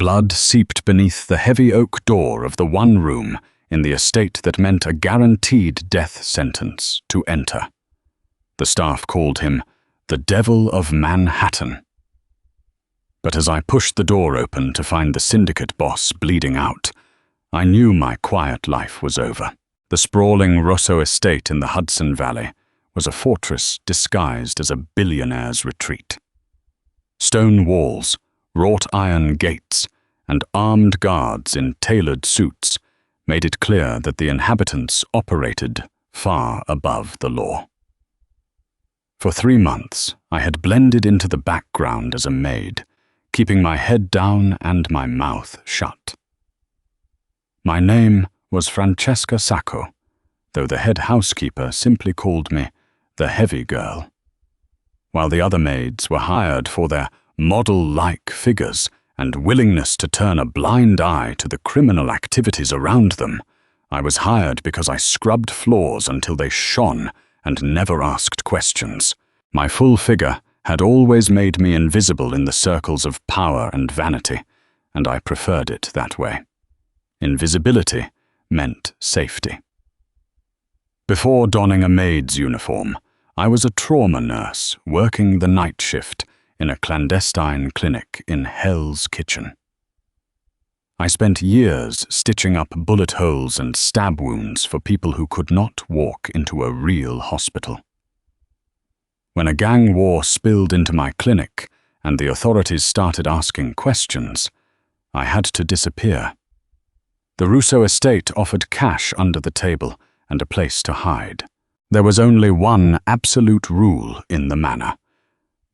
Blood seeped beneath the heavy oak door of the one room in the estate that meant a guaranteed death sentence to enter. The staff called him the Devil of Manhattan. But as I pushed the door open to find the syndicate boss bleeding out, I knew my quiet life was over. The sprawling Rosso estate in the Hudson Valley was a fortress disguised as a billionaire's retreat. Stone walls, wrought iron gates, and armed guards in tailored suits made it clear that the inhabitants operated far above the law. For 3 months, I had blended into the background as a maid, keeping my head down and my mouth shut. My name was Francesca Sacco, though the head housekeeper simply called me the heavy girl. While the other maids were hired for their model-like figures and willingness to turn a blind eye to the criminal activities around them, I was hired because I scrubbed floors until they shone and never asked questions. My full figure had always made me invisible in the circles of power and vanity, and I preferred it that way. Invisibility meant safety. Before donning a maid's uniform, I was a trauma nurse working the night shift in a clandestine clinic in Hell's Kitchen. I spent years stitching up bullet holes and stab wounds for people who could not walk into a real hospital. When a gang war spilled into my clinic and the authorities started asking questions, I had to disappear. The Russo estate offered cash under the table and a place to hide. There was only one absolute rule in the manor.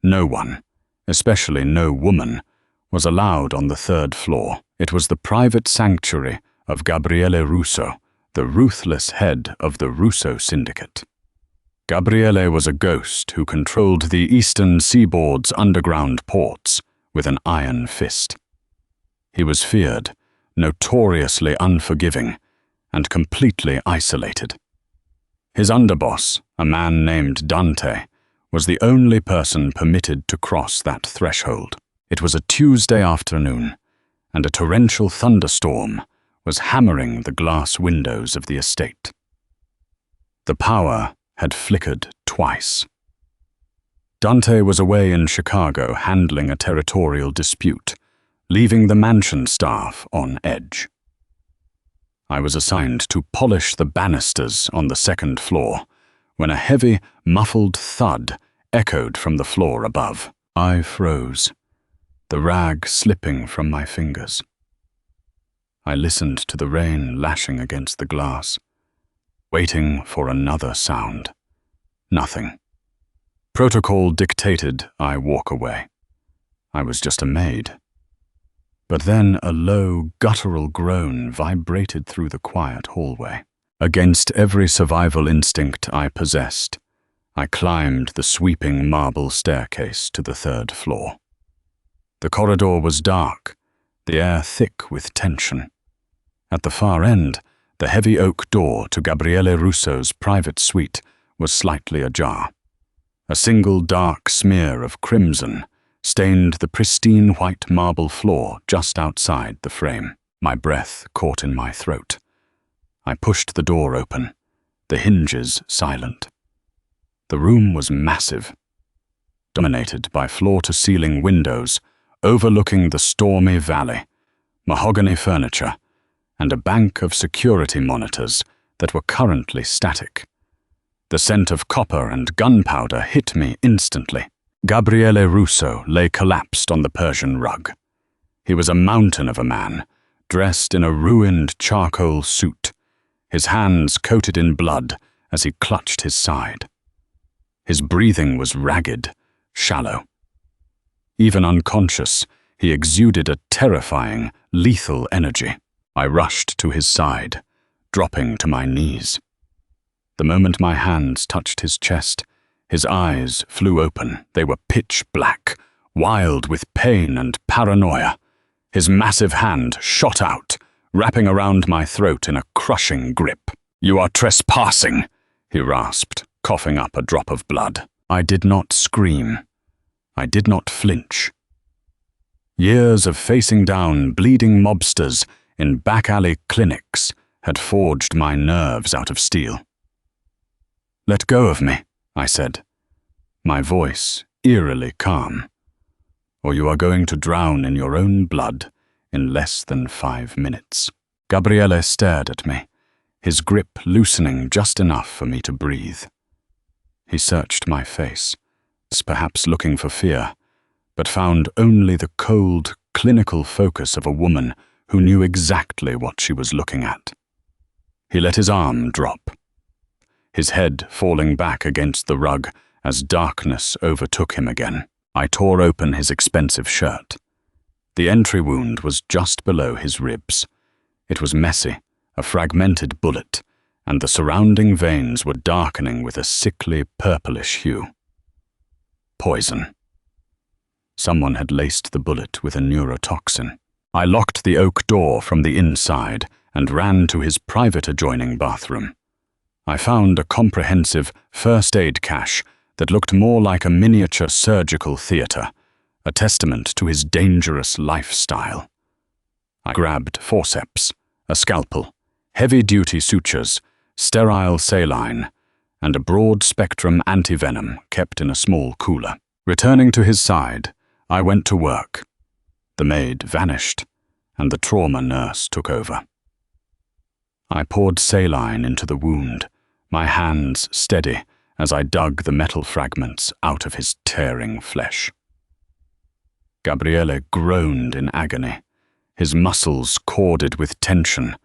No one, especially no woman, was allowed on the 3rd floor. It was the private sanctuary of Gabriele Russo, the ruthless head of the Russo syndicate. Gabriele was a ghost who controlled the eastern seaboard's underground ports with an iron fist. He was feared, notoriously unforgiving, and completely isolated. His underboss, a man named Dante, was the only person permitted to cross that threshold. It was a Tuesday afternoon, and a torrential thunderstorm was hammering the glass windows of the estate. The power had flickered twice. Dante was away in Chicago handling a territorial dispute, leaving the mansion staff on edge. I was assigned to polish the banisters on the 2nd floor when a heavy, muffled thud echoed from the floor above. I froze, the rag slipping from my fingers. I listened to the rain lashing against the glass, waiting for another sound. Nothing. Protocol dictated I walk away. I was just a maid. But then a low, guttural groan vibrated through the quiet hallway. Against every survival instinct I possessed, I climbed the sweeping marble staircase to the 3rd floor. The corridor was dark, the air thick with tension. At the far end, the heavy oak door to Gabriele Russo's private suite was slightly ajar. A single dark smear of crimson stained the pristine white marble floor just outside the frame. My breath caught in my throat. I pushed the door open, the hinges silent. The room was massive, dominated by floor-to-ceiling windows overlooking the stormy valley, mahogany furniture, and a bank of security monitors that were currently static. The scent of copper and gunpowder hit me instantly. Gabriele Russo lay collapsed on the Persian rug. He was a mountain of a man, dressed in a ruined charcoal suit, his hands coated in blood as he clutched his side. His breathing was ragged, shallow. Even unconscious, he exuded a terrifying, lethal energy. I rushed to his side, dropping to my knees. The moment my hands touched his chest, his eyes flew open. They were pitch black, wild with pain and paranoia. His massive hand shot out, wrapping around my throat in a crushing grip. "You are trespassing," he rasped, coughing up a drop of blood. I did not scream. I did not flinch. Years of facing down bleeding mobsters in back-alley clinics had forged my nerves out of steel. "Let go of me," I said, my voice eerily calm, "or you are going to drown in your own blood in less than 5 minutes." Gabriele stared at me, his grip loosening just enough for me to breathe. He searched my face, perhaps looking for fear, but found only the cold, clinical focus of a woman who knew exactly what she was looking at. He let his arm drop, his head falling back against the rug as darkness overtook him again. I tore open his expensive shirt. The entry wound was just below his ribs. It was messy, a fragmented bullet, and the surrounding veins were darkening with a sickly purplish hue. Poison. Someone had laced the bullet with a neurotoxin. I locked the oak door from the inside and ran to his private adjoining bathroom. I found a comprehensive first aid cache that looked more like a miniature surgical theater, a testament to his dangerous lifestyle. I grabbed forceps, a scalpel, heavy-duty sutures, sterile saline, and a broad-spectrum antivenom kept in a small cooler. Returning to his side, I went to work. The maid vanished, and the trauma nurse took over. I poured saline into the wound, my hands steady as I dug the metal fragments out of his tearing flesh. Gabriele groaned in agony, his muscles corded with tension,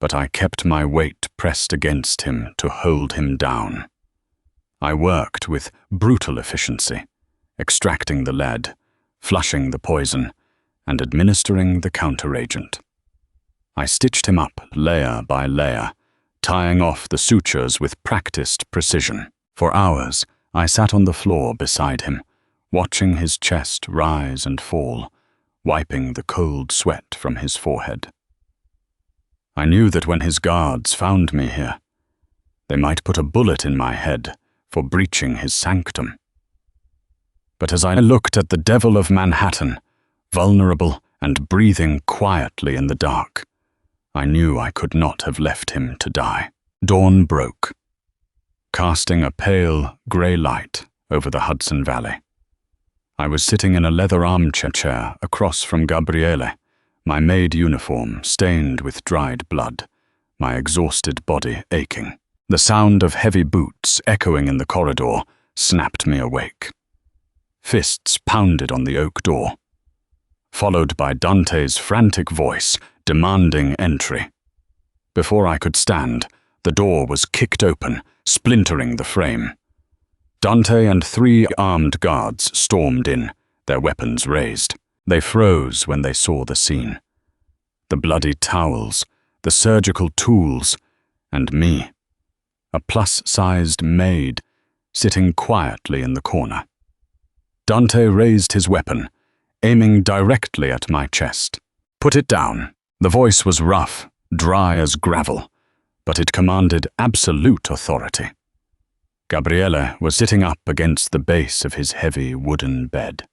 but I kept my weight pressed against him to hold him down. I worked with brutal efficiency, extracting the lead, flushing the poison, and administering the counteragent. I stitched him up layer by layer, tying off the sutures with practiced precision. For hours, I sat on the floor beside him, watching his chest rise and fall, wiping the cold sweat from his forehead. I knew that when his guards found me here, they might put a bullet in my head for breaching his sanctum. But as I looked at the devil of Manhattan, vulnerable and breathing quietly in the dark, I knew I could not have left him to die. Dawn broke, casting a pale, grey light over the Hudson Valley. I was sitting in a leather armchair across from Gabriele, my maid uniform stained with dried blood, my exhausted body aching. The sound of heavy boots echoing in the corridor snapped me awake. Fists pounded on the oak door, followed by Dante's frantic voice demanding entry. Before I could stand, the door was kicked open, splintering the frame. Dante and 3 armed guards stormed in, their weapons raised. They froze when they saw the scene. The bloody towels, the surgical tools, and me, a plus-sized maid, sitting quietly in the corner. Dante raised his weapon, aiming directly at my chest. "Put it down." The voice was rough, dry as gravel, but it commanded absolute authority. Gabriele was sitting up against the base of his heavy wooden bed.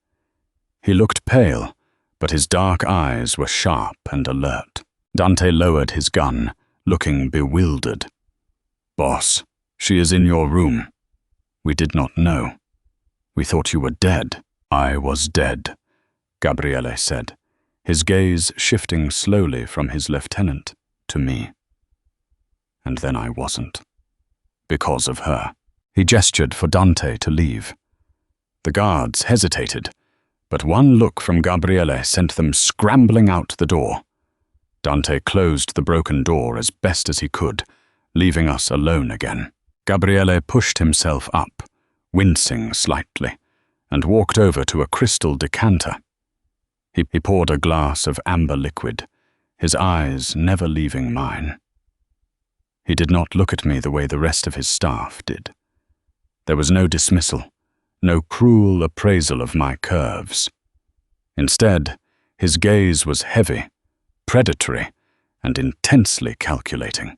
He looked pale, but his dark eyes were sharp and alert. Dante lowered his gun, looking bewildered. "Boss, she is in your room. We did not know. We thought you were dead." "I was dead," Gabriele said, his gaze shifting slowly from his lieutenant to me. And then I wasn't. Because of her. He gestured for Dante to leave. The guards hesitated, but one look from Gabriele sent them scrambling out the door. Dante closed the broken door as best as he could, leaving us alone again. Gabriele pushed himself up, wincing slightly, and walked over to a crystal decanter. He poured a glass of amber liquid, his eyes never leaving mine. He did not look at me the way the rest of his staff did. There was no dismissal, no cruel appraisal of my curves. Instead, his gaze was heavy, predatory, and intensely calculating.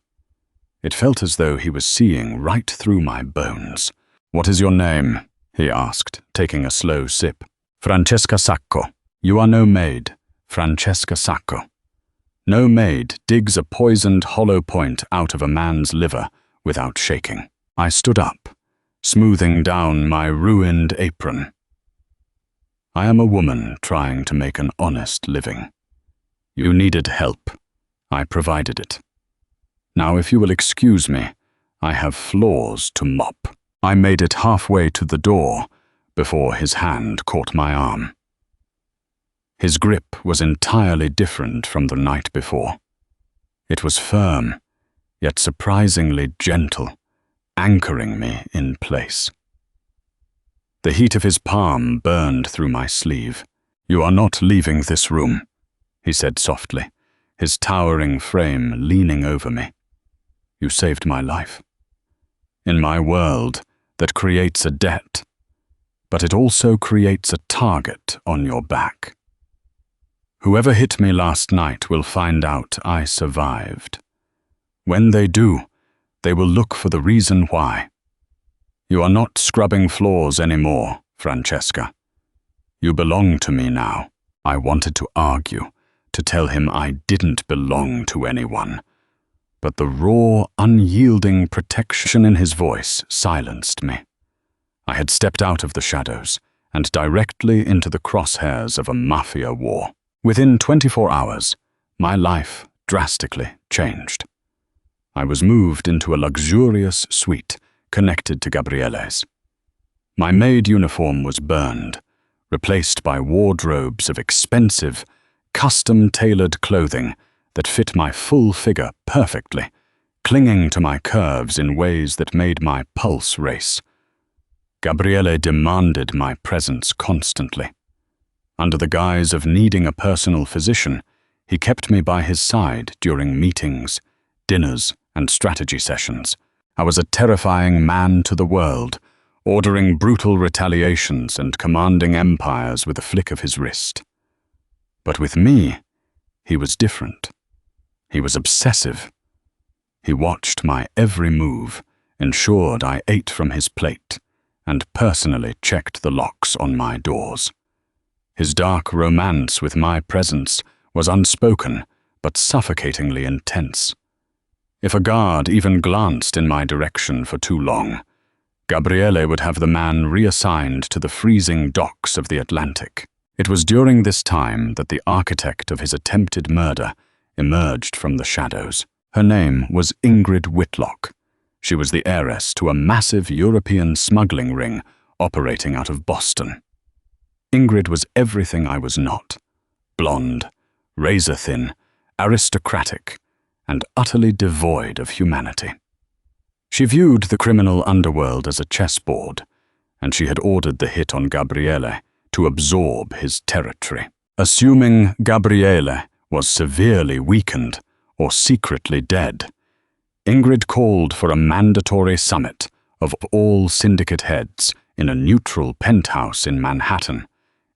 It felt as though he was seeing right through my bones. "What is your name?" he asked, taking a slow sip. "Francesca Sacco." You are no maid, Francesca Sacco. No maid digs a poisoned hollow point out of a man's liver without shaking. I stood up, smoothing down my ruined apron. I am a woman trying to make an honest living. You needed help. I provided it. Now, if you will excuse me, I have floors to mop. I made it halfway to the door before his hand caught my arm. His grip was entirely different from the night before. It was firm, yet surprisingly gentle, anchoring me in place. The heat of his palm burned through my sleeve. You are not leaving this room, he said softly, his towering frame leaning over me. You saved my life. In my world, that creates a debt, but it also creates a target on your back. Whoever hit me last night will find out I survived. When they do, they will look for the reason why. You are not scrubbing floors anymore, Francesca. You belong to me now. I wanted to argue, to tell him I didn't belong to anyone, but the raw, unyielding protection in his voice silenced me. I had stepped out of the shadows and directly into the crosshairs of a mafia war. Within 24 hours, my life drastically changed. I was moved into a luxurious suite connected to Gabriele's. My maid uniform was burned, replaced by wardrobes of expensive, custom-tailored clothing that fit my full figure perfectly, clinging to my curves in ways that made my pulse race. Gabriele demanded my presence constantly. Under the guise of needing a personal physician, he kept me by his side during meetings, dinners, and strategy sessions. I was a terrifying man to the world, ordering brutal retaliations and commanding empires with a flick of his wrist. But with me, he was different. He was obsessive. He watched my every move, ensured I ate from his plate, and personally checked the locks on my doors. His dark romance with my presence was unspoken, but suffocatingly intense. If a guard even glanced in my direction for too long, Gabriele would have the man reassigned to the freezing docks of the Atlantic. It was during this time that the architect of his attempted murder emerged from the shadows. Her name was Ingrid Whitlock. She was the heiress to a massive European smuggling ring operating out of Boston. Ingrid was everything I was not: blonde, razor-thin, aristocratic, and utterly devoid of humanity. She viewed the criminal underworld as a chessboard, and she had ordered the hit on Gabriele to absorb his territory. Assuming Gabriele was severely weakened or secretly dead, Ingrid called for a mandatory summit of all syndicate heads in a neutral penthouse in Manhattan,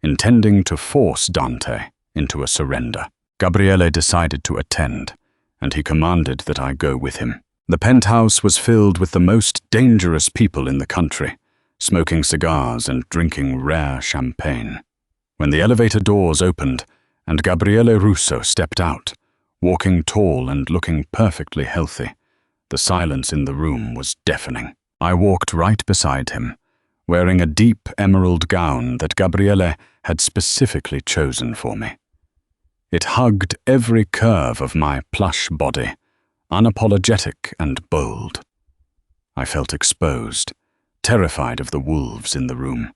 intending to force Dante into a surrender. Gabriele decided to attend, and he commanded that I go with him. The penthouse was filled with the most dangerous people in the country, smoking cigars and drinking rare champagne. When the elevator doors opened and Gabriele Russo stepped out, walking tall and looking perfectly healthy, the silence in the room was deafening. I walked right beside him, wearing a deep emerald gown that Gabriele had specifically chosen for me. It hugged every curve of my plush body, unapologetic and bold. I felt exposed, terrified of the wolves in the room.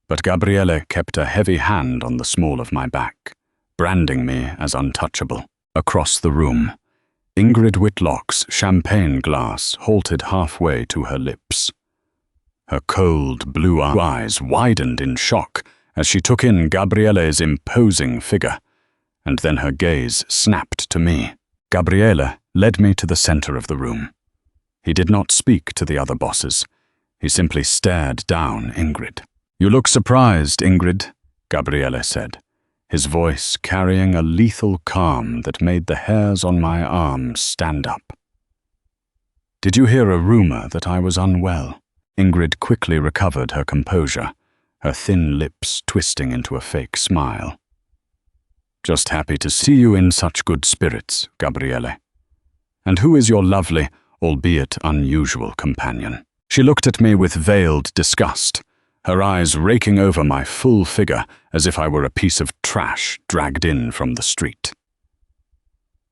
But Gabriele kept a heavy hand on the small of my back, branding me as untouchable. Across the room, Ingrid Whitlock's champagne glass halted halfway to her lips. Her cold blue eyes widened in shock as she took in Gabriele's imposing figure, and then her gaze snapped to me. Gabriele led me to the center of the room. He did not speak to the other bosses. He simply stared down Ingrid. "You look surprised, Ingrid," Gabriele said, his voice carrying a lethal calm that made the hairs on my arms stand up. "Did you hear a rumor that I was unwell?" Ingrid quickly recovered her composure, her thin lips twisting into a fake smile. Just happy to see you in such good spirits, Gabriele. And who is your lovely, albeit unusual companion?" She looked at me with veiled disgust, her eyes raking over my full figure as if I were a piece of trash dragged in from the street.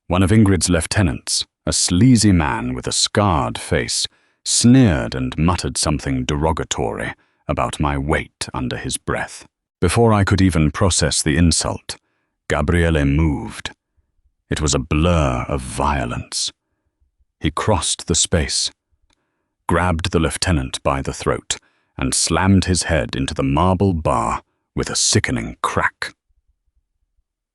One of Ingrid's lieutenants, a sleazy man with a scarred face, sneered and muttered something derogatory about my weight under his breath. Before I could even process the insult, Gabriele moved. It was a blur of violence. He crossed the space, grabbed the lieutenant by the throat, and slammed his head into the marble bar with a sickening crack.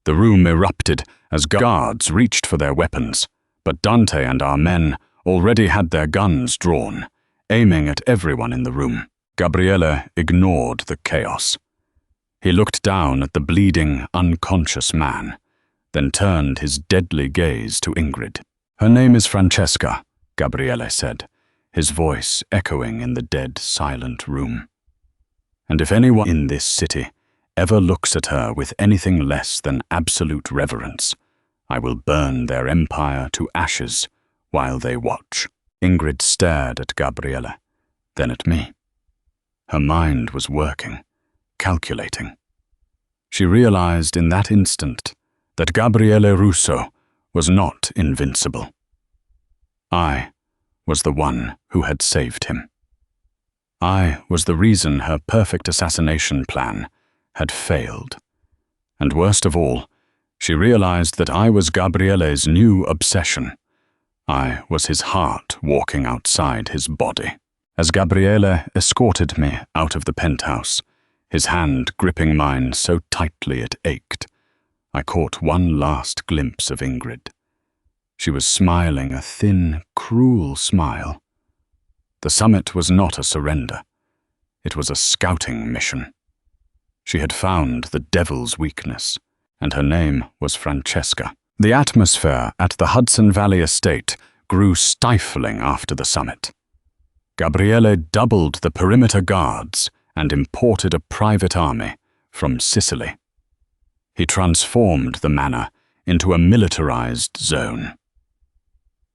The room erupted as guards reached for their weapons, but Dante and our men already had their guns drawn, aiming at everyone in the room. Gabriele ignored the chaos. He looked down at the bleeding, unconscious man, then turned his deadly gaze to Ingrid. "Her name is Francesca," Gabriele said, his voice echoing in the dead, silent room. "And if anyone in this city ever looks at her with anything less than absolute reverence, I will burn their empire to ashes while they watch." Ingrid stared at Gabriele, then at me. Her mind was working, calculating. She realized in that instant that Gabriele Russo was not invincible. I was the one who had saved him. I was the reason her perfect assassination plan had failed. And worst of all, she realized that I was Gabriele's new obsession. I was his heart walking outside his body. As Gabriele escorted me out of the penthouse, his hand gripping mine so tightly it ached, I caught one last glimpse of Ingrid. She was smiling a thin, cruel smile. The summit was not a surrender. It was a scouting mission. She had found the devil's weakness, and her name was Francesca. The atmosphere at the Hudson Valley estate grew stifling after the summit. Gabriele doubled the perimeter guards and imported a private army from Sicily. He transformed the manor into a militarized zone.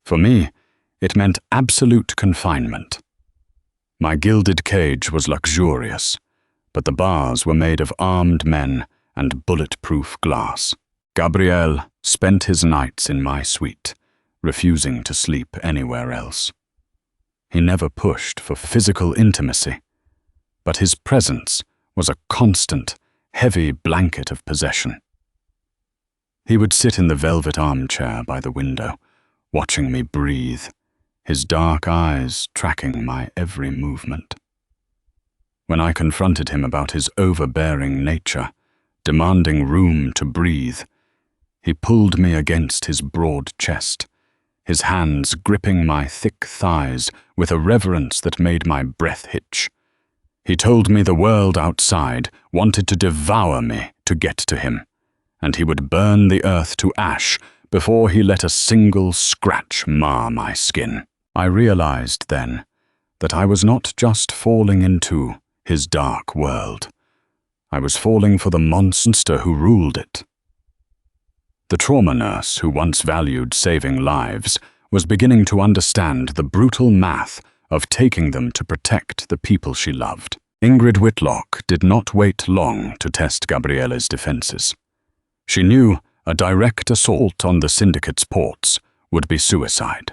For me, it meant absolute confinement. My gilded cage was luxurious, but the bars were made of armed men and bulletproof glass. Gabriele spent his nights in my suite, refusing to sleep anywhere else. He never pushed for physical intimacy, but his presence was a constant, heavy blanket of possession. He would sit in the velvet armchair by the window, watching me breathe, his dark eyes tracking my every movement. When I confronted him about his overbearing nature, demanding room to breathe, he pulled me against his broad chest, his hands gripping my thick thighs with a reverence that made my breath hitch. He told me the world outside wanted to devour me to get to him, and he would burn the earth to ash before he let a single scratch mar my skin. I realized then that I was not just falling into his dark world. I was falling for the monster who ruled it. The trauma nurse who once valued saving lives was beginning to understand the brutal math of taking them to protect the people she loved. Ingrid Whitlock did not wait long to test Gabriele's defenses. She knew a direct assault on the syndicate's ports would be suicide,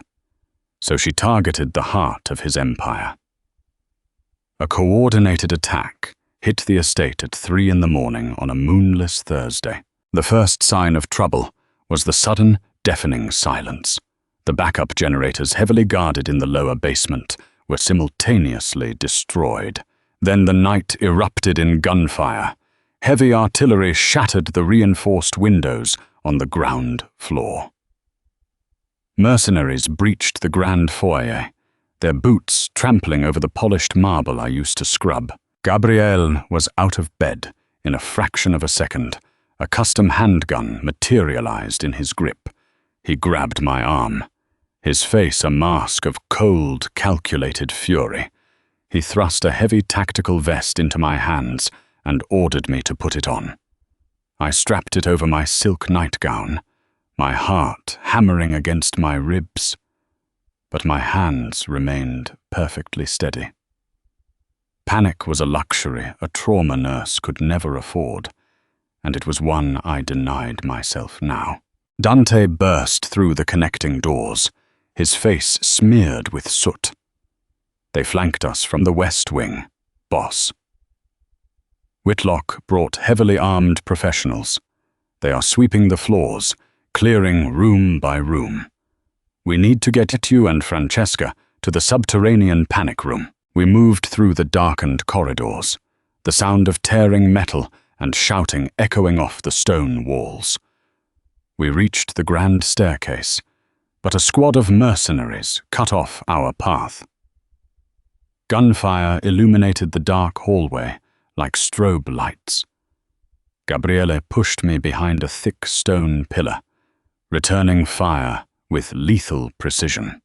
so she targeted the heart of his empire. A coordinated attack hit the estate at 3 in the morning on a moonless Thursday. The first sign of trouble was the sudden, deafening silence. The backup generators heavily guarded in the lower basement were simultaneously destroyed. Then the night erupted in gunfire. Heavy artillery shattered the reinforced windows on the ground floor. Mercenaries breached the grand foyer, their boots trampling over the polished marble I used to scrub. Gabriele was out of bed in a fraction of a second. A custom handgun materialized in his grip. He grabbed my arm, his face a mask of cold, calculated fury. He thrust a heavy tactical vest into my hands and ordered me to put it on. I strapped it over my silk nightgown, my heart hammering against my ribs, but my hands remained perfectly steady. Panic was a luxury a trauma nurse could never afford, and it was one I denied myself now. Dante burst through the connecting doors, his face smeared with soot. They flanked us from the west wing, boss. Whitlock brought heavily armed professionals. They are sweeping the floors, clearing room by room. We need to get you and Francesca to the subterranean panic room. We moved through the darkened corridors, the sound of tearing metal and shouting echoing off the stone walls. We reached the grand staircase, but a squad of mercenaries cut off our path. Gunfire illuminated the dark hallway like strobe lights. Gabriele pushed me behind a thick stone pillar, returning fire with lethal precision.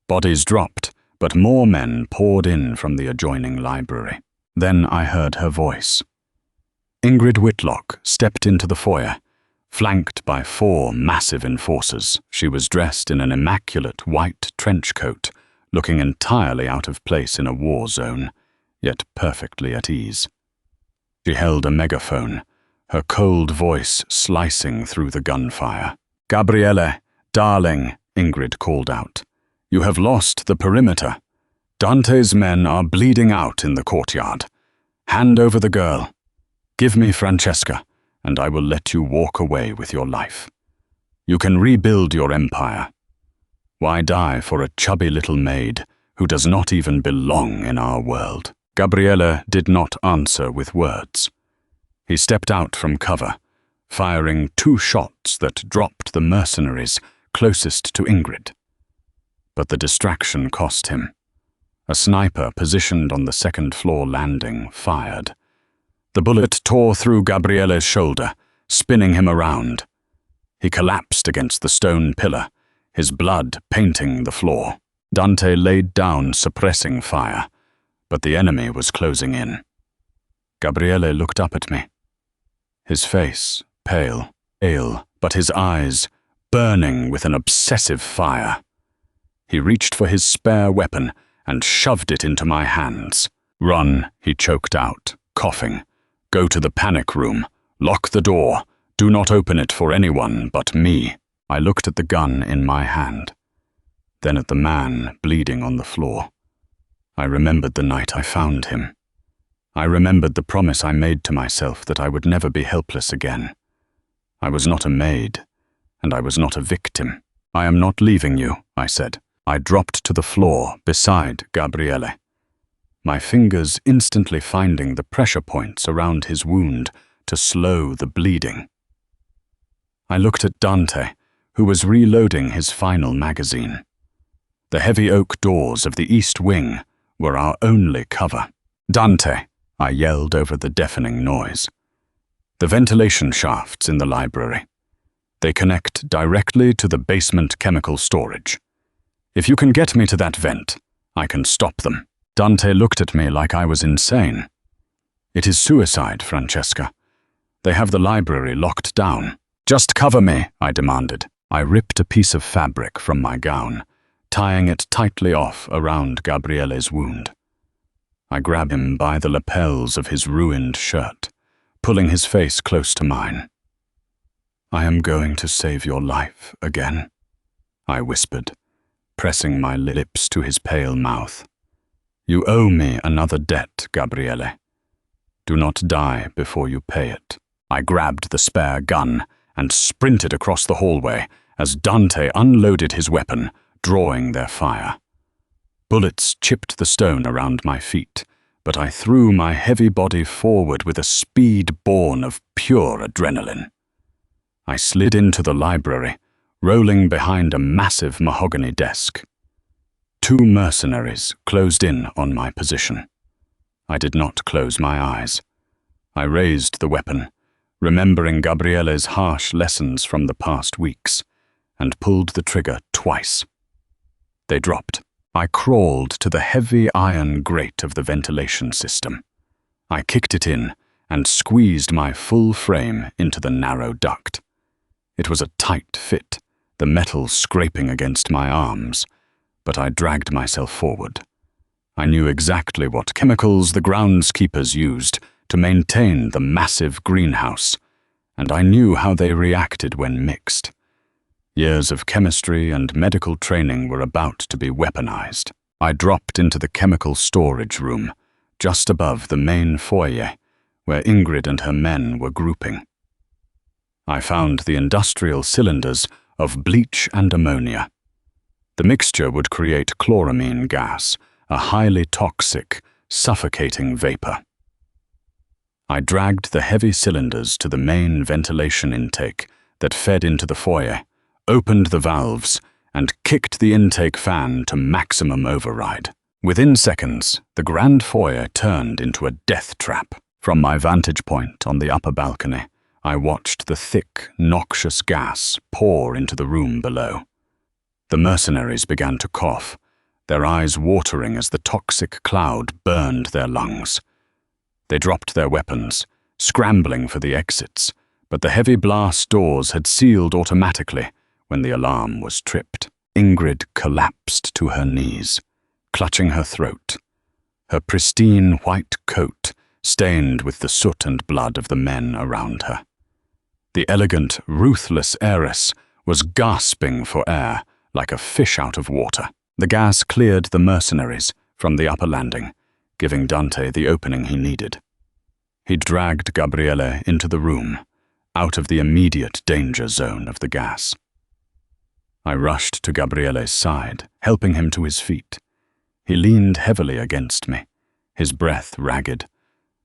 Bodies dropped, but more men poured in from the adjoining library. Then I heard her voice. Ingrid Whitlock stepped into the foyer, flanked by 4 massive enforcers. She was dressed in an immaculate white trench coat, looking entirely out of place in a war zone, yet perfectly at ease. She held a megaphone, her cold voice slicing through the gunfire. "Gabriele, darling," Ingrid called out. "You have lost the perimeter. Dante's men are bleeding out in the courtyard. Hand over the girl. Give me Francesca, and I will let you walk away with your life. You can rebuild your empire. Why die for a chubby little maid who does not even belong in our world?" Gabriele did not answer with words. He stepped out from cover, firing 2 shots that dropped the mercenaries closest to Ingrid. But the distraction cost him. A sniper positioned on the second-floor landing fired. The bullet tore through Gabriele's shoulder, spinning him around. He collapsed against the stone pillar, his blood painting the floor. Dante laid down, suppressing fire, but the enemy was closing in. Gabriele looked up at me. His face pale, but his eyes burning with an obsessive fire. He reached for his spare weapon and shoved it into my hands. "Run," he choked out, coughing. "Go to the panic room. Lock the door. Do not open it for anyone but me." I looked at the gun in my hand, then at the man bleeding on the floor. I remembered the night I found him. I remembered the promise I made to myself that I would never be helpless again. I was not a maid, and I was not a victim. "I am not leaving you," I said. I dropped to the floor beside Gabriele, my fingers instantly finding the pressure points around his wound to slow the bleeding. I looked at Dante, who was reloading his final magazine. The heavy oak doors of the east wing were our only cover. "Dante," I yelled over the deafening noise. "The ventilation shafts in the library. They connect directly to the basement chemical storage. If you can get me to that vent, I can stop them." Dante looked at me like I was insane. "It is suicide, Francesca. They have the library locked down." "Just cover me," I demanded. I ripped a piece of fabric from my gown, tying it tightly off around Gabriele's wound. I grabbed him by the lapels of his ruined shirt, pulling his face close to mine. "I am going to save your life again," I whispered, pressing my lips to his pale mouth. "You owe me another debt, Gabriele. Do not die before you pay it." I grabbed the spare gun and sprinted across the hallway as Dante unloaded his weapon, drawing their fire. Bullets chipped the stone around my feet, but I threw my heavy body forward with a speed born of pure adrenaline. I slid into the library, rolling behind a massive mahogany desk. 2 mercenaries closed in on my position. I did not close my eyes. I raised the weapon, remembering Gabriele's harsh lessons from the past weeks, and pulled the trigger twice. They dropped. I crawled to the heavy iron grate of the ventilation system. I kicked it in and squeezed my full frame into the narrow duct. It was a tight fit, the metal scraping against my arms, but I dragged myself forward. I knew exactly what chemicals the groundskeepers used to maintain the massive greenhouse, and I knew how they reacted when mixed. Years of chemistry and medical training were about to be weaponized. I dropped into the chemical storage room, just above the main foyer, where Ingrid and her men were grouping. I found the industrial cylinders of bleach and ammonia. The mixture would create chloramine gas, a highly toxic, suffocating vapor. I dragged the heavy cylinders to the main ventilation intake that fed into the foyer, opened the valves, and kicked the intake fan to maximum override. Within seconds, the grand foyer turned into a death trap. From my vantage point on the upper balcony, I watched the thick, noxious gas pour into the room below. The mercenaries began to cough, their eyes watering as the toxic cloud burned their lungs. They dropped their weapons, scrambling for the exits, but the heavy blast doors had sealed automatically when the alarm was tripped. Ingrid collapsed to her knees, clutching her throat, her pristine white coat stained with the soot and blood of the men around her. The elegant, ruthless heiress was gasping for air like a fish out of water. The gas cleared the mercenaries from the upper landing, giving Dante the opening he needed. He dragged Gabriele into the room, out of the immediate danger zone of the gas. I rushed to Gabriele's side, helping him to his feet. He leaned heavily against me, his breath ragged,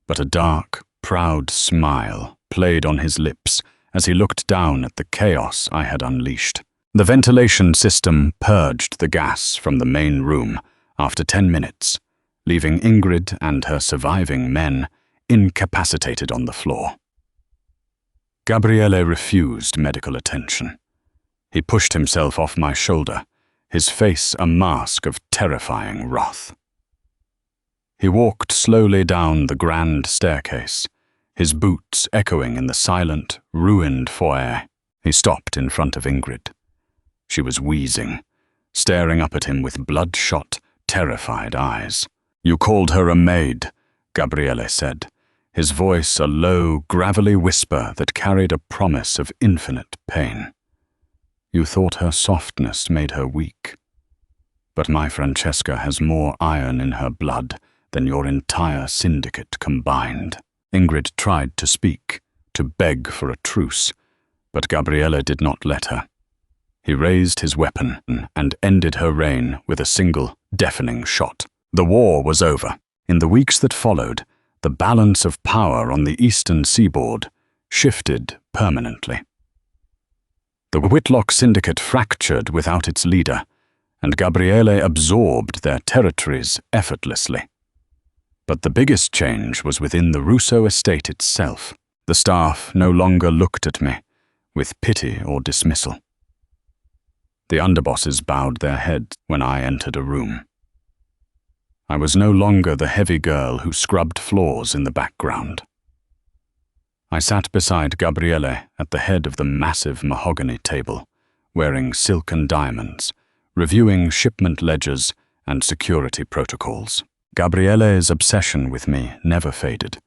but a dark, proud smile played on his lips as he looked down at the chaos I had unleashed. The ventilation system purged the gas from the main room after 10 minutes, leaving Ingrid and her surviving men incapacitated on the floor. Gabriele refused medical attention. He pushed himself off my shoulder, his face a mask of terrifying wrath. He walked slowly down the grand staircase, his boots echoing in the silent, ruined foyer. He stopped in front of Ingrid. She was wheezing, staring up at him with bloodshot, terrified eyes. "You called her a maid," Gabriele said, his voice a low, gravelly whisper that carried a promise of infinite pain. "You thought her softness made her weak. But my Francesca has more iron in her blood than your entire syndicate combined." Ingrid tried to speak, to beg for a truce, but Gabriele did not let her. He raised his weapon and ended her reign with a single, deafening shot. The war was over. In the weeks that followed, the balance of power on the eastern seaboard shifted permanently. The Whitlock syndicate fractured without its leader, and Gabriele absorbed their territories effortlessly. But the biggest change was within the Russo estate itself. The staff no longer looked at me with pity or dismissal. The underbosses bowed their heads when I entered a room. I was no longer the heavy girl who scrubbed floors in the background. I sat beside Gabriele at the head of the massive mahogany table, wearing silken diamonds, reviewing shipment ledgers and security protocols. Gabriele's obsession with me never faded.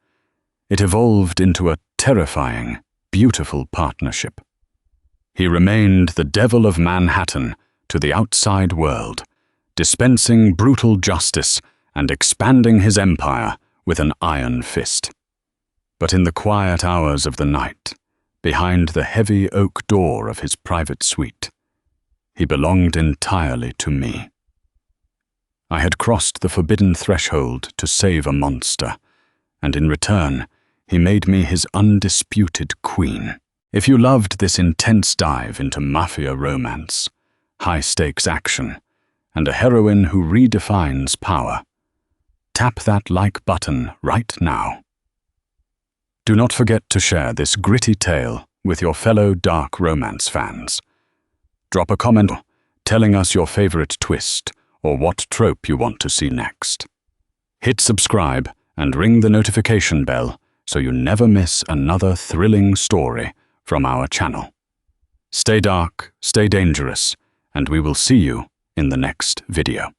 It evolved into a terrifying, beautiful partnership. He remained the devil of Manhattan to the outside world, dispensing brutal justice and expanding his empire with an iron fist. But in the quiet hours of the night, behind the heavy oak door of his private suite, he belonged entirely to me. I had crossed the forbidden threshold to save a monster, and in return, he made me his undisputed queen. If you loved this intense dive into mafia romance, high-stakes action, and a heroine who redefines power, tap that like button right now. Do not forget to share this gritty tale with your fellow dark romance fans. Drop a comment telling us your favorite twist or what trope you want to see next. Hit subscribe and ring the notification bell so you never miss another thrilling story from our channel. Stay dark, stay dangerous, and we will see you in the next video.